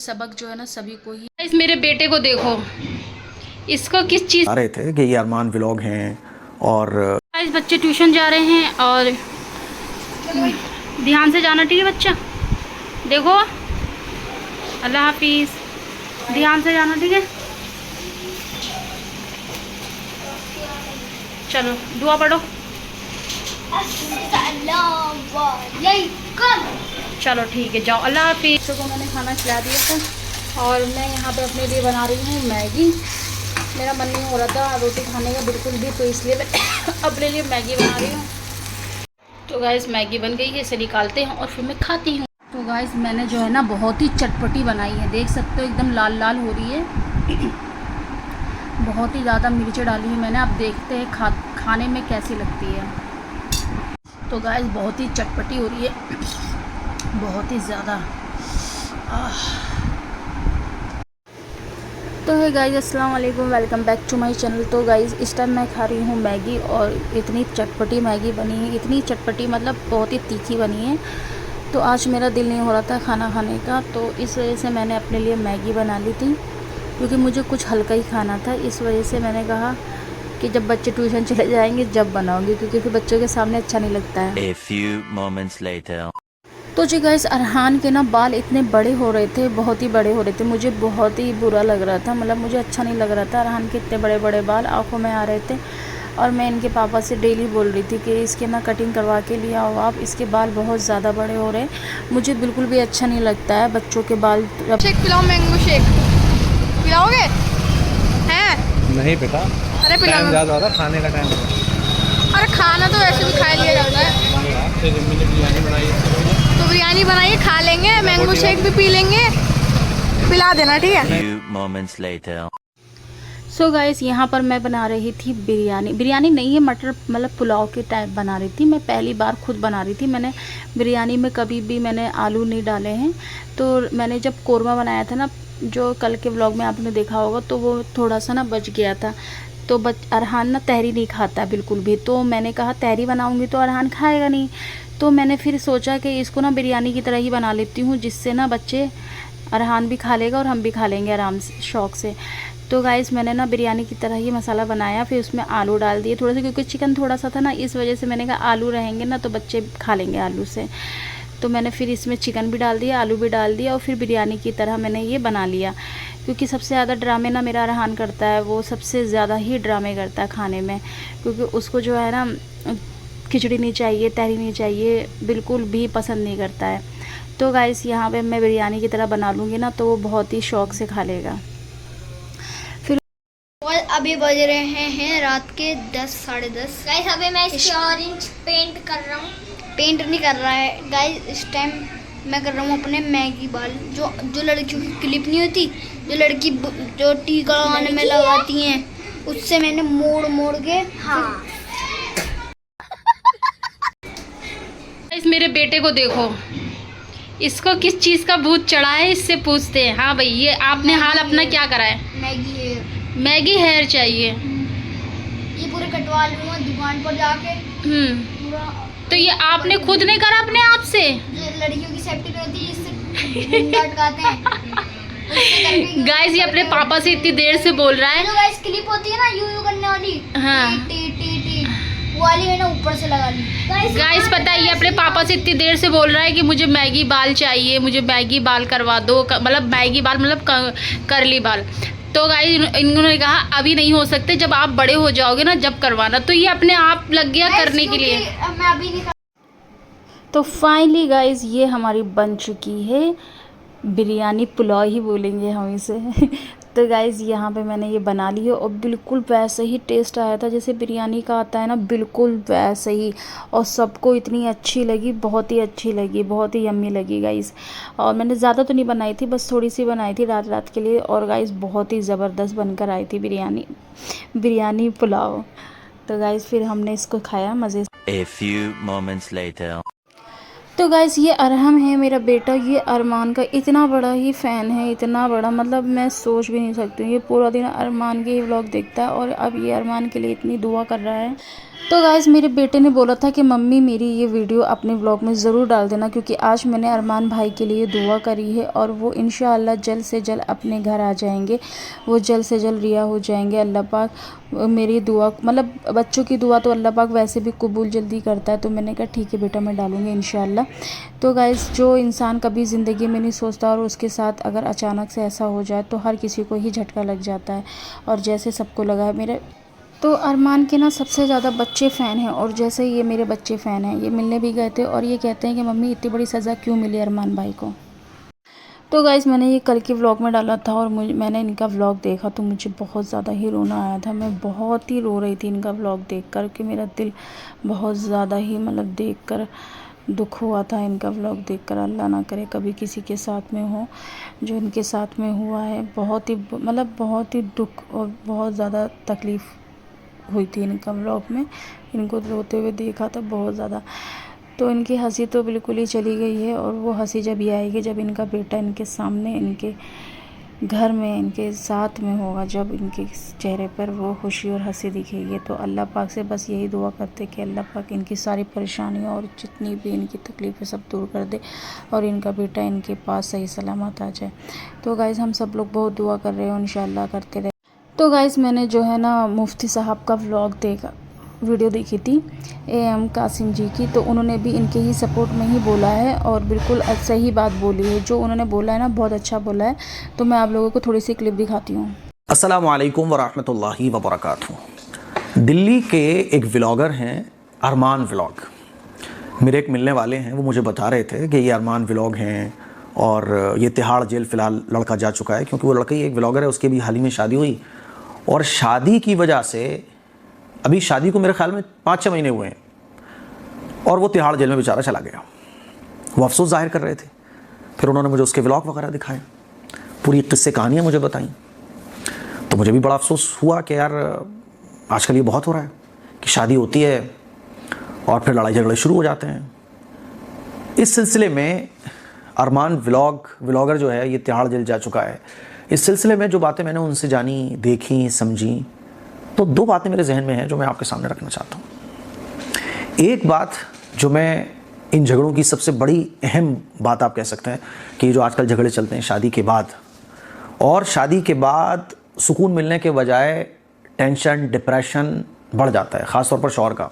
सबक जो है ना सभी को ही। इस मेरे बेटे को देखो, इसको किस चीज आ रहे थे कि ये अरमान व्लॉग हैं और इस बच्चे ट्यूशन जा रहे हैं और ध्यान से जाना, ठीक है बच्चा। देखो, अल्लाह हाफिज, ध्यान से जाना, ठीक है। चलो दुआ पढ़ो। चलो ठीक है, जाओ, अल्लाह हाफिज। तो मैंने खाना खिला दिया था और मैं यहाँ पे अपने लिए बना रही हूँ मैगी। मेरा मन नहीं हो रहा था रोटी खाने का बिल्कुल भी, तो इसलिए मैं अपने लिए मैगी बना रही हूँ। तो गाइस मैगी बन गई है, इसे निकालते हैं और फिर मैं खाती हूँ। तो गाइस मैंने जो है ना बहुत ही चटपटी बनाई है, देख सकते हो एकदम लाल लाल हो रही है। बहुत ही ज़्यादा मिर्चें डाली है मैंने, अब देखते हैं खाने में कैसी लगती है। तो गाइस बहुत ही चटपटी हो रही है, बहुत ही ज़्यादा। तो है गाइस, अस्सलाम वालेकुम, welcome back to my channel. तो गाइस इस टाइम मैं खा रही हूँ मैगी और इतनी चटपटी मैगी बनी है, इतनी चटपटी मतलब बहुत ही तीखी बनी है। तो आज मेरा दिल नहीं हो रहा था खाना खाने का, तो इस वजह से मैंने अपने लिए मैगी बना ली थी, क्योंकि मुझे कुछ हल्का ही खाना था। इस वजह से मैंने कहा कि जब बच्चे ट्यूशन चले जाएंगे जब बनाऊंगी, क्योंकि फिर बच्चों के सामने अच्छा नहीं लगता है। A few moments later. तो जी गाइस, अरहान के ना बाल इतने बड़े हो रहे थे, बहुत ही बड़े हो रहे थे। मुझे बहुत ही बुरा लग रहा था, मतलब मुझे अच्छा नहीं लग रहा था। अरहान के इतने बड़े बड़े बाल आंखों में आ रहे थे और मैं इनके पापा से डेली बोल रही थी कि इसके ना कटिंग करवा के लिए आओ आप, इसके बाल बहुत ज़्यादा बड़े हो रहे हैं। मुझे बिल्कुल भी अच्छा नहीं लगता है बच्चों के बाल। शेक पिलाओ, मैंगो शेक पिलाओगे? हैं? नहीं बेटा, अरे पिलाओ। टाइम ज़्यादा हो रहा, खाने का टाइम हो रहा। अरे खाना तो वैसे भी खा लिया जाता है। बिरयानी बनाई तो बिरयानी बनाइए, खा लेंगे, मैंगो शेक भी पी लेंगे, पिला देना, ठीक है। Few moments later. So guys यहाँ पर मैं बना रही थी बिरयानी। बिरयानी नहीं है, मटर मतलब पुलाव के टाइप बना रही थी। मैं पहली बार खुद बना रही थी। मैंने बिरयानी में कभी भी मैंने आलू नहीं डाले हैं। तो मैंने जब कोरमा बनाया था ना, जो कल के व्लॉग में आपने देखा होगा, तो वो थोड़ा सा ना बच गया था। तो अरहान ना तहरी नहीं खाता बिल्कुल भी, तो मैंने कहा तहरी बनाऊँगी तो अरहान खाएगा नहीं। तो मैंने फिर सोचा कि इसको ना बिरयानी की तरह ही बना लेती हूँ, जिससे ना बच्चे, अरहान भी खा लेगा और हम भी खा लेंगे आराम से, शौक़ से। तो गाइस मैंने ना बिरयानी की तरह ही मसाला बनाया, फिर उसमें आलू डाल दिए थोड़े से, क्योंकि चिकन थोड़ा सा था ना, इस वजह से मैंने कहा आलू रहेंगे ना तो बच्चे खा लेंगे आलू से। तो मैंने फिर इसमें चिकन भी डाल दिया, आलू भी डाल दिया और फिर बिरयानी की तरह मैंने ये बना लिया। क्योंकि सबसे ज़्यादा ड्रामे ना मेरा अरहान करता है, वो सबसे ज़्यादा ही ड्रामे करता है खाने में, क्योंकि उसको जो है ना खिचड़ी नहीं चाहिए, तहरी नहीं चाहिए, बिल्कुल भी पसंद नहीं करता है। तो गाइस यहाँ पे मैं बिरयानी की तरह बना लूँगी ना तो वो बहुत ही शौक़ से खा लेगा। और अभी बज रहे हैं रात के 10 साढ़े 10। गाइस अभी मैं इसके ऑरेंज पेंट कर रहा हूँ। पेंट नहीं कर रहा है गाइस, इस टाइम मैं कर रहा हूँ अपने मैगी बाल। जो लड़कियों की क्लिप नहीं होती, जो लड़की जो टीका लगाने में लगाती हैं, उससे मैंने मोड़ मोड़ के। हाँ इस मेरे बेटे को देखो, इसको किस चीज़ का भूत चढ़ा है, इससे पूछते हैं। हाँ भाई, ये आपने हाल अपना क्या करा है? Maggi hair. मैगी हेयर चाहिए। ये पूरे कटवा लूँगा दुकान पर जाके पूरा। तो ये आपने खुद नहीं करा अपने आप से? जो लड़कियों की सेफ्टी नहीं होती, इससे मुंडा अटकाते हैं। गाइस ये अपने पापा से इतनी देर से बोल रहा है। जो गाइस क्लिप होती है ना यू करने वाली, हाँ। टी टी टी वो वाली है ना, ऊपर से लगा ली। गाइस पता है, ये अपने पापा से इतनी देर से बोल रहा है कि मुझे मैगी बाल चाहिए, मुझे मैगी बाल करवा दो, मतलब मैगी बाल मतलब करली बाल। तो गाइस इन्होंने कहा अभी नहीं हो सकते, जब आप बड़े हो जाओगे ना जब करवाना। तो ये अपने आप लग गया करने के लिए। मैं अभी नहीं। तो फाइनली गाइस ये हमारी बन चुकी है बिरयानी, पुलाव ही बोलेंगे हम इसे। तो गाइस यहाँ पे मैंने ये बना ली है और बिल्कुल वैसे ही टेस्ट आया था जैसे बिरयानी का आता है ना, बिल्कुल वैसे ही। और सबको इतनी अच्छी लगी, बहुत ही अच्छी लगी, बहुत ही यम्मी लगी गाइस। और मैंने ज़्यादा तो नहीं बनाई थी, बस थोड़ी सी बनाई थी रात के लिए। और गाइस बहुत ही ज़बरदस्त बनकर आई थी बिरयानी पुलाव। तो गाइस फिर हमने इसको खाया मज़े से। A few moments later. तो गाइस ये अरहम है मेरा बेटा, ये अरमान का इतना बड़ा ही फ़ैन है, इतना बड़ा, मतलब मैं सोच भी नहीं सकती हूँ। ये पूरा दिन अरमान के ही व्लॉग देखता है और अब ये अरमान के लिए इतनी दुआ कर रहा है। तो गाइज़ मेरे बेटे ने बोला था कि मम्मी मेरी ये वीडियो अपने व्लॉग में ज़रूर डाल देना, क्योंकि आज मैंने अरमान भाई के लिए दुआ करी है और वो इंशाअल्लाह जल्द से जल्द अपने घर आ जाएंगे, वो जल्द से जल्द रिहा हो जाएंगे। अल्लाह पाक मेरी दुआ, मतलब बच्चों की दुआ तो अल्लाह पाक वैसे भी कबूल जल्दी करता है। तो मैंने कहा ठीक है बेटा, मैं डालूँगी इंशाअल्लाह। तो गाइज़ जो इंसान कभी ज़िंदगी में नहीं सोचता और उसके साथ अगर अचानक से ऐसा हो जाए तो हर किसी को ही झटका लग जाता है, और जैसे सबको लगा है मेरे तो अरमान के ना सबसे ज़्यादा बच्चे फ़ैन हैं, और जैसे ये मेरे बच्चे फ़ैन हैं, ये मिलने भी गए थे और ये कहते हैं कि मम्मी इतनी बड़ी सज़ा क्यों मिली अरमान भाई को। तो गाइज़ मैंने ये कल के व्लॉग में डाला था और मैंने इनका व्लॉग देखा तो मुझे बहुत ज़्यादा ही रोना आया था। मैं बहुत ही रो रही थी इनका व्लॉग देख कर, कि मेरा दिल बहुत ज़्यादा ही मतलब देख कर दुख हुआ था इनका व्लॉग देखकर। अल्लाह ना करे कभी किसी के साथ में हो जो इनके साथ में हुआ है। बहुत ही मतलब बहुत ही दुख और बहुत ज़्यादा तकलीफ़ हुई थी इनका व्लॉग में। इनको रोते हुए देखा था बहुत ज़्यादा। तो इनकी हंसी तो बिल्कुल ही चली गई है, और वो हंसी जब ये आएगी जब इनका बेटा इनके सामने इनके घर में इनके साथ में होगा, जब इनके चेहरे पर वो खुशी और हंसी दिखेगी। तो अल्लाह पाक से बस यही दुआ करते कि अल्लाह पाक इनकी सारी परेशानियाँ और जितनी भी इनकी तकलीफ़ें सब दूर कर दे और इनका बेटा इनके पास सही सलामत आ जाए। तो गाइज़ हम सब लोग बहुत दुआ कर रहे हो, इंशाअल्लाह करते रहे। तो गाइज़ मैंने जो है ना मुफ्ती साहब का व्लॉग वीडियो देखी थी AM कासिम जी की, तो उन्होंने भी इनके ही सपोर्ट में ही बोला है और बिल्कुल सही बात बोली है। जो उन्होंने बोला है ना बहुत अच्छा बोला है। तो मैं आप लोगों को थोड़ी सी क्लिप दिखाती हूँ। अस्सलामु अलैकुम वरहमतुल्लाहि वबरकातुहू। दिल्ली के एक व्लॉगर हैं अरमान व्लॉग, मेरे एक मिलने वाले हैं, वो मुझे बता रहे थे कि ये अरमान व्लॉग हैं और ये तिहाड़ जेल फ़िलहाल लड़का जा चुका है, क्योंकि वो लड़का ही एक व्लॉगर है, उसकी भी हाल ही में शादी हुई और शादी की वजह से अभी शादी को मेरे ख्याल में 5-6 महीने हुए हैं और वो तिहाड़ जेल में बेचारा चला गया। वो अफसोस जाहिर कर रहे थे। फिर उन्होंने मुझे उसके व्लॉग वगैरह दिखाए, पूरी किस्से कहानियाँ मुझे बताई। तो मुझे भी बड़ा अफसोस हुआ कि यार आजकल ये बहुत हो रहा है कि शादी होती है और फिर लड़ाई झगड़े शुरू हो जाते हैं। इस सिलसिले में अरमान व्लॉगर जो है ये तिहाड़ जेल जा चुका है। इस सिलसिले में जो बातें मैंने उनसे जानी, देखी, समझी, तो 2 बातें मेरे जहन में हैं जो मैं आपके सामने रखना चाहता हूँ। एक बात जो मैं इन झगड़ों की सबसे बड़ी अहम बात आप कह सकते हैं कि जो आजकल झगड़े चलते हैं शादी के बाद, और शादी के बाद सुकून मिलने के बजाय टेंशन, डिप्रेशन बढ़ जाता है, ख़ास तौर पर शौहर का।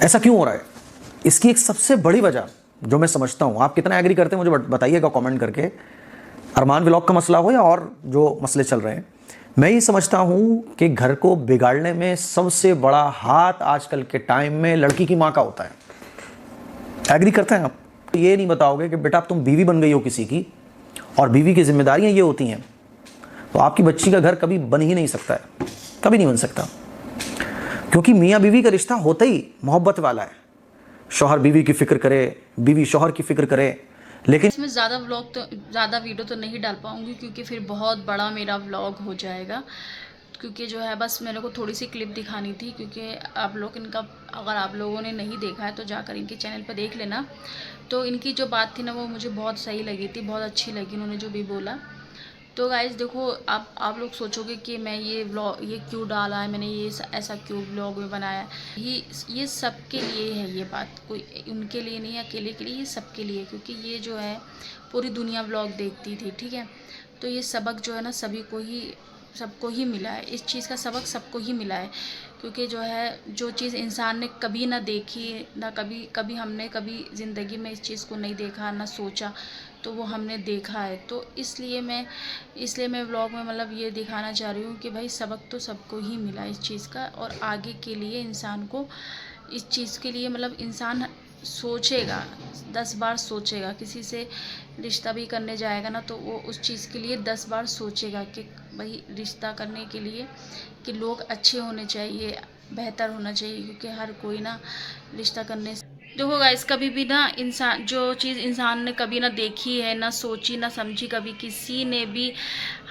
ऐसा क्यों हो रहा है? इसकी एक सबसे बड़ी वजह जो मैं समझता हूँ, आप कितना एग्री करते हैं मुझे बताइएगा कमेंट करके। अरमान व्लॉग का मसला हो या और जो मसले चल रहे हैं, मैं ये समझता हूँ कि घर को बिगाड़ने में सबसे बड़ा हाथ आजकल के टाइम में लड़की की माँ का होता है। एग्री करते हैं आप? ये नहीं बताओगे कि बेटा तुम बीवी बन गई हो किसी की और बीवी की जिम्मेदारियाँ ये होती हैं, तो आपकी बच्ची का घर कभी बन ही नहीं सकता है, कभी नहीं बन सकता। क्योंकि मियाँ बीवी का रिश्ता होता ही मोहब्बत वाला है। शौहर बीवी की फ़िक्र करे, बीवी शौहर की फ़िक्र करे। लेकिन इसमें ज़्यादा वीडियो तो नहीं डाल पाऊँगी, क्योंकि फिर बहुत बड़ा मेरा व्लॉग हो जाएगा। क्योंकि जो है बस मेरे को थोड़ी सी क्लिप दिखानी थी, क्योंकि आप लोग इनका अगर आप लोगों ने नहीं देखा है तो जाकर इनके चैनल पर देख लेना। तो इनकी जो बात थी ना वो मुझे बहुत सही लगी थी, बहुत अच्छी लगी उन्होंने जो भी बोला। तो गाइज़ देखो, आप लोग सोचोगे कि मैं ये क्यों डाला है, मैंने ये ऐसा क्यों व्लॉग में बनाया। ये सबके लिए है ये बात, कोई उनके लिए नहीं, अकेले के लिए, ये सबके लिए। क्योंकि ये जो है पूरी दुनिया व्लॉग देखती थी, ठीक है। तो ये सबक जो है ना सबको ही मिला है, इस चीज़ का सबक सबको ही मिला है। क्योंकि जो है जो चीज़ इंसान ने कभी ना देखी ना कभी हमने कभी ज़िंदगी में इस चीज़ को नहीं देखा ना सोचा, तो वो हमने देखा है। तो इसलिए मैं व्लॉग में मतलब ये दिखाना चाह रही हूँ कि भाई सबक तो सबको ही मिला इस चीज़ का। और आगे के लिए इंसान को इस चीज़ के लिए मतलब इंसान सोचेगा, 10 बार सोचेगा। किसी से रिश्ता भी करने जाएगा ना तो वो उस चीज़ के लिए 10 बार सोचेगा कि भाई रिश्ता करने के लिए कि लोग अच्छे होने चाहिए, बेहतर होना चाहिए। क्योंकि हर कोई ना रिश्ता करने से देखो गाइस, कभी भी ना इंसान जो चीज़ इंसान ने कभी ना देखी है, ना सोची, ना समझी, कभी किसी ने भी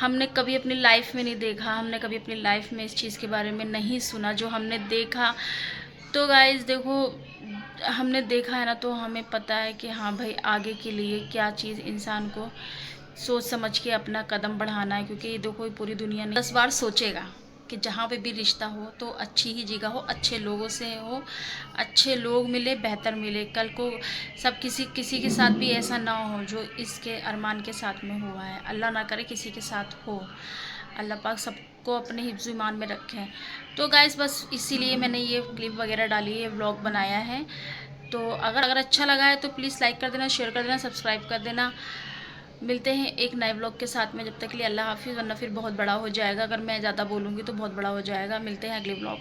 हमने कभी अपनी लाइफ में नहीं देखा, हमने कभी अपनी लाइफ में इस चीज़ के बारे में नहीं सुना। जो हमने देखा तो गाइस देखो, हमने देखा है ना तो हमें पता है कि हाँ भाई आगे के लिए क्या चीज़ इंसान को सोच समझ के अपना कदम बढ़ाना है। क्योंकि देखो पूरी दुनिया ने 10 बार सोचेगा कि जहाँ पे भी रिश्ता हो तो अच्छी ही जगह हो, अच्छे लोगों से हो, अच्छे लोग मिले, बेहतर मिले। कल को सब किसी के साथ भी ऐसा ना हो जो इसके अरमान के साथ में हुआ है। अल्लाह ना करे किसी के साथ हो। अल्लाह पाक सबको अपने हिफ्ज़ ईमान में रखें। तो गाइस बस इसीलिए मैंने ये क्लिप वगैरह डाली है, व्लॉग बनाया है। तो अगर अच्छा लगा है तो प्लीज़ लाइक कर देना, शेयर कर देना, सब्सक्राइब कर देना। मिलते हैं एक नए व्लॉग के साथ में। जब तक के लिए अल्लाह हाफिज़, वरना फिर बहुत बड़ा हो जाएगा। अगर मैं ज़्यादा बोलूँगी तो बहुत बड़ा हो जाएगा। मिलते हैं अगले व्लॉग।